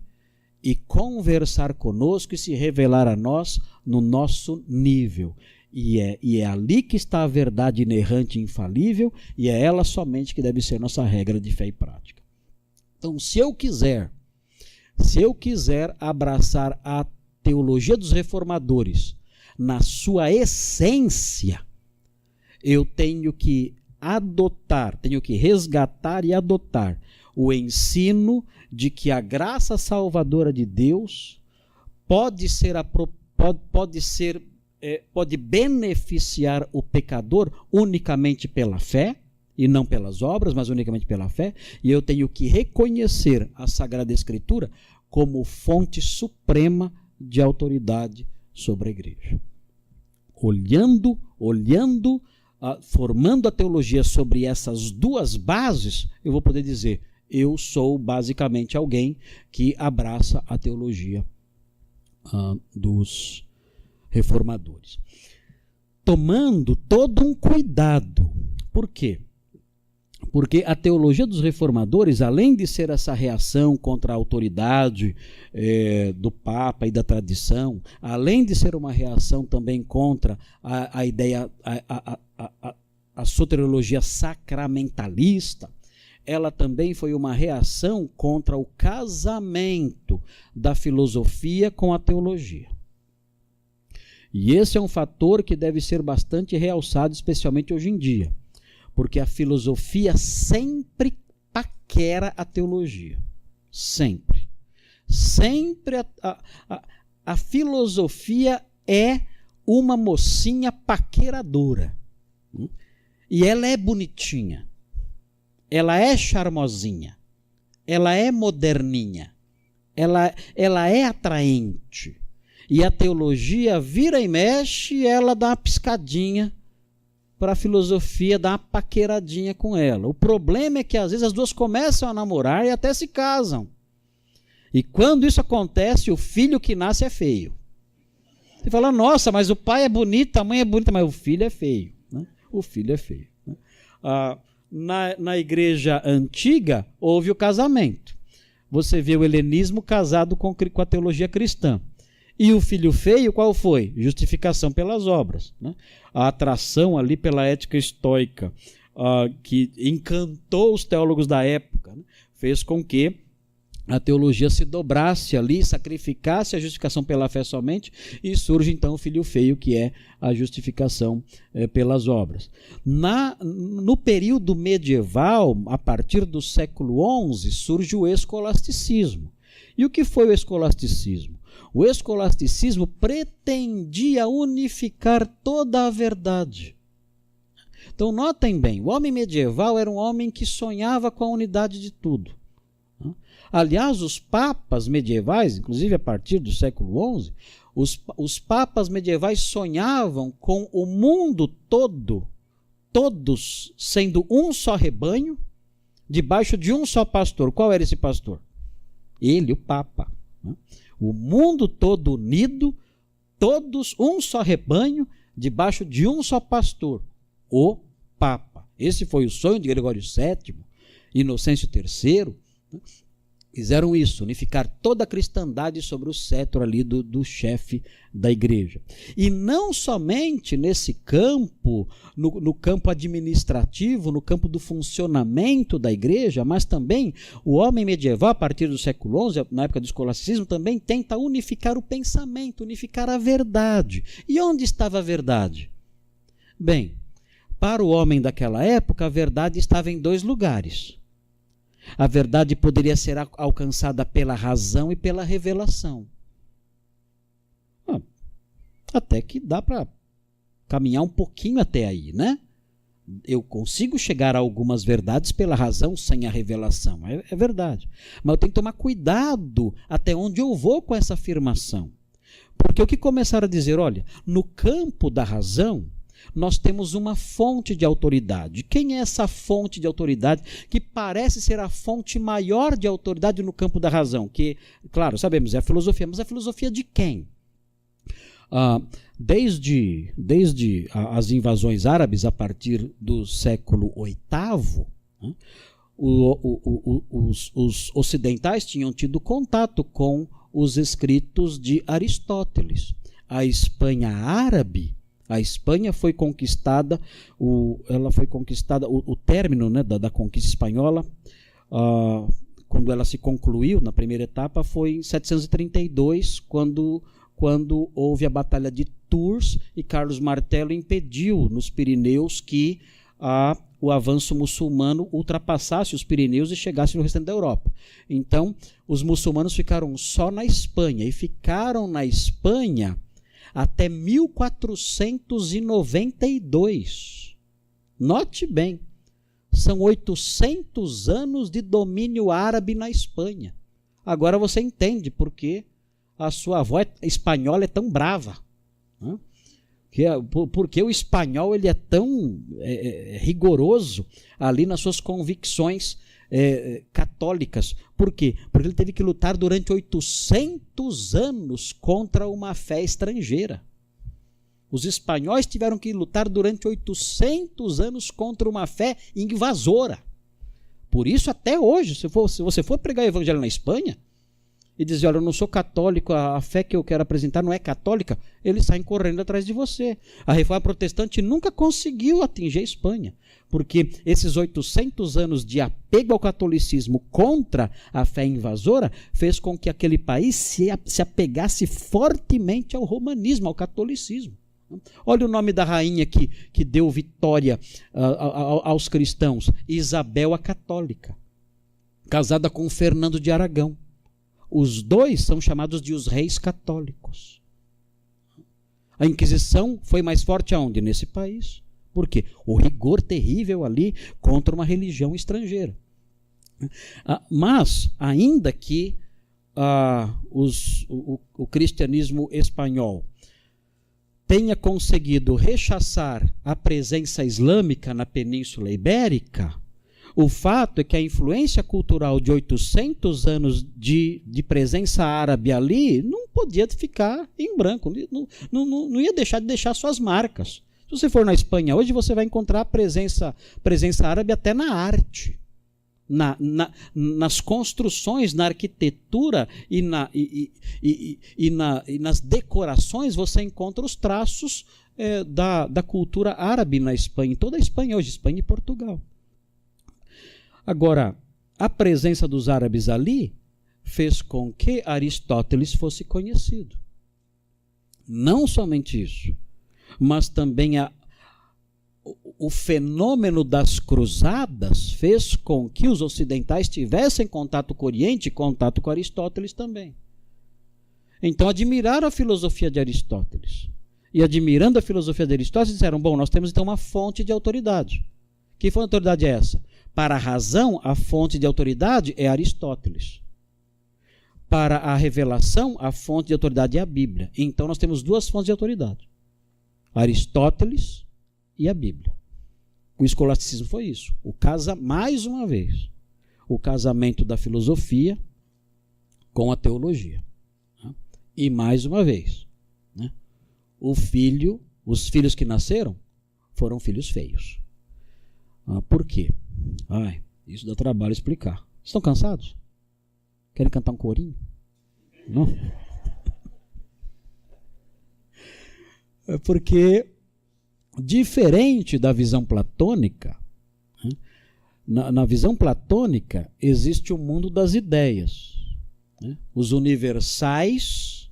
Speaker 1: e conversar conosco e se revelar a nós no nosso nível. E é ali que está a verdade inerrante e infalível, e é ela somente que deve ser nossa regra de fé e prática. Então, se eu quiser abraçar a teologia dos reformadores na sua essência, eu tenho que resgatar e adotar o ensino de que a graça salvadora de Deus pode beneficiar o pecador unicamente pela fé, e não pelas obras, mas unicamente pela fé, e eu tenho que reconhecer a Sagrada Escritura como fonte suprema de autoridade sobre a Igreja. Formando a teologia sobre essas duas bases, eu vou poder dizer: eu sou basicamente alguém que abraça a teologia dos reformadores. Tomando todo um cuidado. Por quê? Porque a teologia dos reformadores, além de ser essa reação contra a autoridade do Papa e da tradição, além de ser uma reação também contra a ideia, a soteriologia sacramentalista, ela também foi uma reação contra o casamento da filosofia com a teologia. E esse é um fator que deve ser bastante realçado, especialmente hoje em dia, porque a filosofia sempre paquera a teologia. Sempre. Sempre a filosofia é uma mocinha paqueradora. E ela é bonitinha. Ela é charmosinha. Ela é moderninha. Ela é atraente. E a teologia vira e mexe e ela dá uma piscadinha para a filosofia dar uma paqueradinha com ela. O problema é que às vezes as duas começam a namorar e até se casam. E quando isso acontece, o filho que nasce é feio. Você fala: nossa, mas o pai é bonito, a mãe é bonita, mas o filho é feio. Né? O filho é feio. Né? Na igreja antiga, houve o casamento. Você vê o helenismo casado com a teologia cristã. E o filho feio, qual foi? Justificação pelas obras. Né? A atração ali pela ética estoica, que encantou os teólogos da época, né? Fez com que a teologia se dobrasse ali, sacrificasse a justificação pela fé somente, e surge então o filho feio, que é a justificação pelas obras. No período medieval, a partir do século XI, surge o escolasticismo. E o que foi o escolasticismo? O escolasticismo pretendia unificar toda a verdade. Então notem bem, o homem medieval era um homem que sonhava com a unidade de tudo. Aliás, os papas medievais, inclusive a partir do século XI, Os papas medievais sonhavam com o mundo todo, todos sendo um só rebanho, debaixo de um só pastor. Qual era esse pastor? Ele, o Papa. Né? O mundo todo unido, todos um só rebanho, debaixo de um só pastor, o Papa. Esse foi o sonho de Gregório VII, Inocêncio III. Né? Fizeram isso, unificar toda a cristandade sobre o cetro ali do chefe da igreja. E não somente nesse campo, no campo administrativo, no campo do funcionamento da igreja, mas também o homem medieval, a partir do século XI, na época do escolasticismo, também tenta unificar o pensamento, unificar a verdade. E onde estava a verdade? Bem, para o homem daquela época, a verdade estava em dois lugares. A verdade poderia ser alcançada pela razão e pela revelação. Até que dá para caminhar um pouquinho até aí, né? Eu consigo chegar a algumas verdades pela razão sem a revelação, é verdade. Mas eu tenho que tomar cuidado até onde eu vou com essa afirmação. Porque o que começaram a dizer, olha, no campo da razão, nós temos uma fonte de autoridade. Quem é essa fonte de autoridade que parece ser a fonte maior de autoridade no campo da razão? Que, claro, sabemos, é a filosofia, mas a filosofia de quem? Desde as invasões árabes a partir do século VIII, né, os ocidentais tinham tido contato com os escritos de Aristóteles. A Espanha árabe, a Espanha foi conquistada, o término, né, da conquista espanhola, quando ela se concluiu na primeira etapa, foi em 732, quando houve a Batalha de Tours e Carlos Martelo impediu nos Pirineus que o avanço muçulmano ultrapassasse os Pirineus e chegasse no restante da Europa. Então, os muçulmanos ficaram só na Espanha, e ficaram na Espanha até 1492. Note bem, são 800 anos de domínio árabe na Espanha. Agora você entende por que a sua avó espanhola é tão brava. Né? Porque o espanhol ele é tão rigoroso ali nas suas convicções católicas. Por quê? Porque ele teve que lutar durante 800 anos contra uma fé estrangeira. Os espanhóis tiveram que lutar durante 800 anos contra uma fé invasora. Por isso, até hoje, se você for pregar o evangelho na Espanha e dizer, olha, eu não sou católico, a fé que eu quero apresentar não é católica, eles saem correndo atrás de você. A reforma protestante nunca conseguiu atingir a Espanha, porque esses 800 anos de apego ao catolicismo contra a fé invasora fez com que aquele país se apegasse fortemente ao romanismo, ao catolicismo. Olha o nome da rainha que deu vitória aos cristãos, Isabel a Católica, casada com Fernando de Aragão. Os dois são chamados de os reis católicos. A Inquisição foi mais forte aonde? Nesse país. Por quê? O rigor terrível ali contra uma religião estrangeira. Mas, ainda que o cristianismo espanhol tenha conseguido rechaçar a presença islâmica na Península Ibérica, o fato é que a influência cultural de 800 anos de presença árabe ali não podia ficar em branco, não ia deixar de deixar suas marcas. Se você for na Espanha hoje, você vai encontrar a presença árabe até na arte, nas construções, na arquitetura e nas decorações, você encontra os traços da cultura árabe na Espanha, em toda a Espanha hoje, Espanha e Portugal. Agora, a presença dos árabes ali fez com que Aristóteles fosse conhecido. Não somente isso, mas também o fenômeno das cruzadas fez com que os ocidentais tivessem contato com o Oriente e contato com Aristóteles também. Então, admiraram a filosofia de Aristóteles. E admirando a filosofia de Aristóteles, disseram, bom, nós temos então uma fonte de autoridade. Que fonte de autoridade é essa? Para a razão, a fonte de autoridade é Aristóteles. para a revelação, a fonte de autoridade é a Bíblia. Então nós temos duas fontes de autoridade: Aristóteles e a Bíblia. O escolasticismo foi isso. Mais uma vez, o casamento da filosofia com a teologia. E mais uma vez, né, os filhos que nasceram foram filhos feios. Por quê? Isso dá trabalho explicar. Estão cansados? Querem cantar um corinho? Não? É porque, diferente da visão platônica, na visão platônica existe o mundo das ideias. Os universais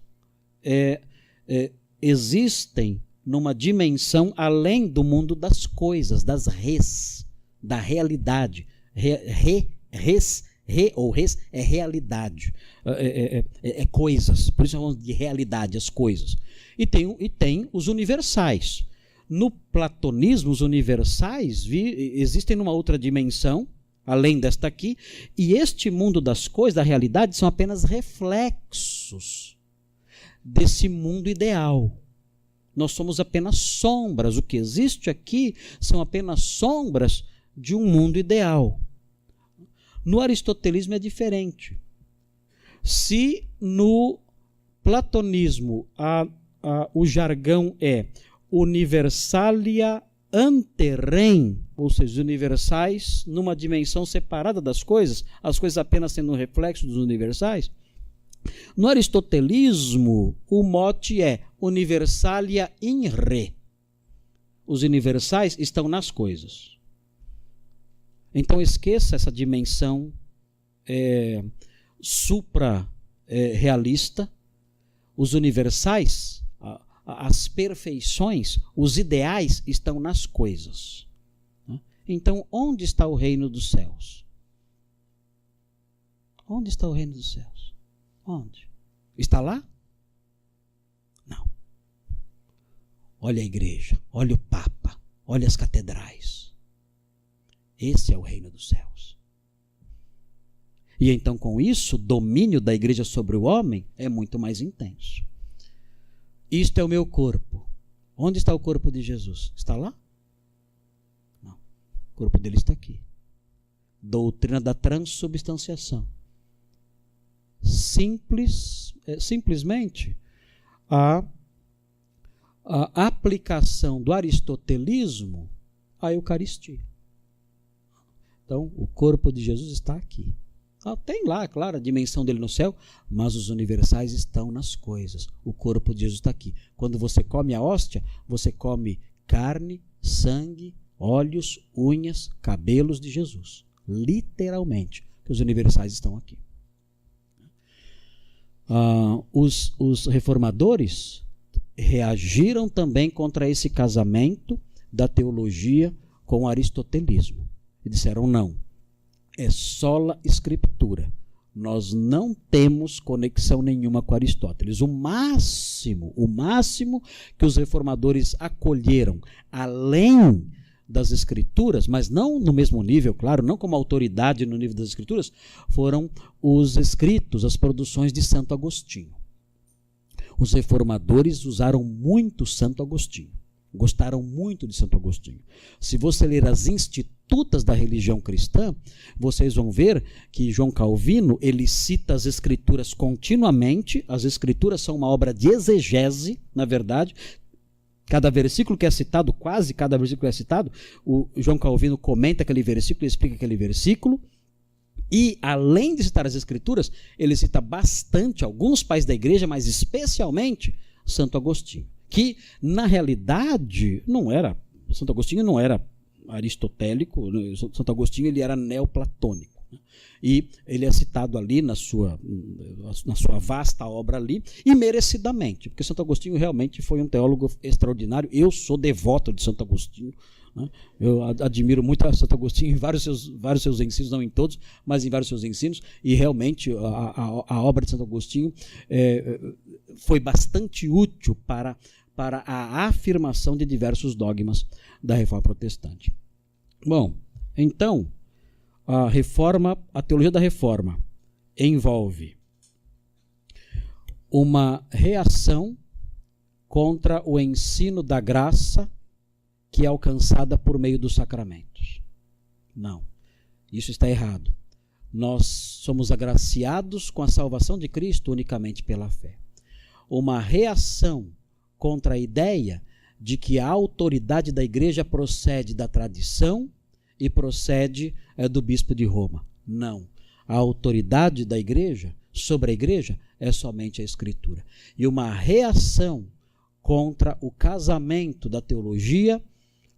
Speaker 1: existem numa dimensão além do mundo das coisas, das res, da realidade. Res é realidade, coisas, por isso chamamos de realidade as coisas. E tem os universais. No platonismo, os universais existem numa outra dimensão, além desta aqui, e este mundo das coisas, da realidade, são apenas reflexos desse mundo ideal. Nós somos apenas sombras. O que existe aqui são apenas sombras de um mundo ideal. No aristotelismo é diferente. Se no platonismo o jargão é universalia ante rem, ou seja, os universais numa dimensão separada das coisas, as coisas apenas sendo um reflexo dos universais, no aristotelismo o mote é universalia in re. Os universais estão nas coisas. Então esqueça essa dimensão supra-realista. Os universais, as perfeições, os ideais estão nas coisas. Então, onde está o reino dos céus? Onde está o reino dos céus? Onde? Está lá? Não. Olha a igreja, olha o Papa, olha as catedrais. Esse é o reino dos céus. E então, com isso, o domínio da igreja sobre o homem é muito mais intenso. Isto é o meu corpo. Onde está o corpo de Jesus? Está lá? Não. O corpo dele está aqui. Doutrina da transubstanciação. Simplesmente a aplicação do aristotelismo à Eucaristia. Então, o corpo de Jesus está aqui. Tem lá, claro, a dimensão dele no céu, mas os universais estão nas coisas. O corpo de Jesus está aqui. Quando você come a hóstia, você come carne, sangue, olhos, unhas, cabelos de Jesus. Literalmente, que os universais estão aqui. Os reformadores reagiram também contra esse casamento da teologia com o aristotelismo. E disseram: não, é sola escritura. Nós não temos conexão nenhuma com Aristóteles. O máximo que os reformadores acolheram, além das escrituras, mas não no mesmo nível, claro, não como autoridade no nível das escrituras, foram os escritos, as produções de Santo Agostinho. Os reformadores usaram muito Santo Agostinho. Gostaram muito de Santo Agostinho. Se você ler as Institutas da religião cristã, vocês vão ver que João Calvino, ele cita as escrituras continuamente. As escrituras são uma obra de exegese, na verdade. Cada versículo que é citado, quase cada versículo que é citado, o João Calvino comenta aquele versículo, explica aquele versículo. E, além de citar as escrituras, ele cita bastante alguns pais da igreja, mas especialmente Santo Agostinho. Que, na realidade, Santo Agostinho não era aristotélico, Santo Agostinho ele era neoplatônico. E ele é citado ali na sua vasta obra ali, e merecidamente, porque Santo Agostinho realmente foi um teólogo extraordinário. Eu sou devoto de Santo Agostinho, né? Eu admiro muito a Santo Agostinho em vários seus ensinos, não em todos, mas em vários seus ensinos, e realmente a obra de Santo Agostinho foi bastante útil para a afirmação de diversos dogmas da Reforma Protestante. Bom, então, a teologia da Reforma envolve uma reação contra o ensino da graça que é alcançada por meio dos sacramentos. Não, isso está errado. Nós somos agraciados com a salvação de Cristo unicamente pela fé. Uma reação contra a ideia de que a autoridade da igreja procede da tradição e procede do bispo de Roma. Não. A autoridade da igreja sobre a igreja é somente a Escritura. E uma reação contra o casamento da teologia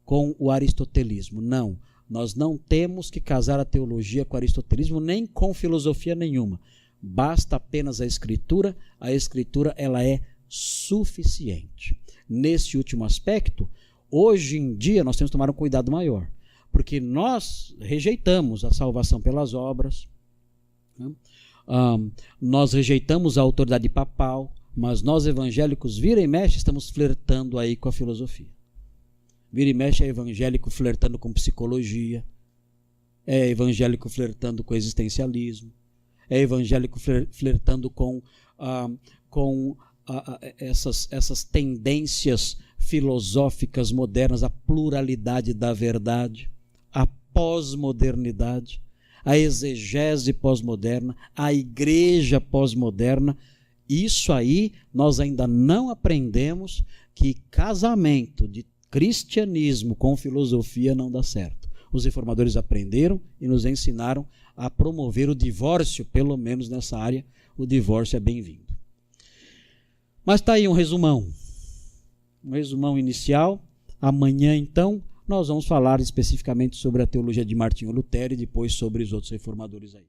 Speaker 1: com o aristotelismo. Não. Nós não temos que casar a teologia com o aristotelismo, nem com filosofia nenhuma. Basta apenas a Escritura ela é suficiente. Nesse último aspecto, hoje em dia nós temos que tomar um cuidado maior, porque nós rejeitamos a salvação pelas obras, né? Nós rejeitamos a autoridade papal, mas nós evangélicos, vira e mexe, estamos flertando aí com a filosofia. Vira e mexe é evangélico flertando com psicologia, é evangélico flertando com existencialismo, é evangélico flertando com essas tendências filosóficas modernas, a pluralidade da verdade, a pós-modernidade, a exegese pós-moderna, a igreja pós-moderna. Isso aí nós ainda não aprendemos, que casamento de cristianismo com filosofia não dá certo. Os reformadores aprenderam e nos ensinaram a promover o divórcio, pelo menos nessa área, o divórcio é bem-vindo. Mas está aí um resumão inicial. Amanhã, então, nós vamos falar especificamente sobre a teologia de Martinho Lutero e depois sobre os outros reformadores aí.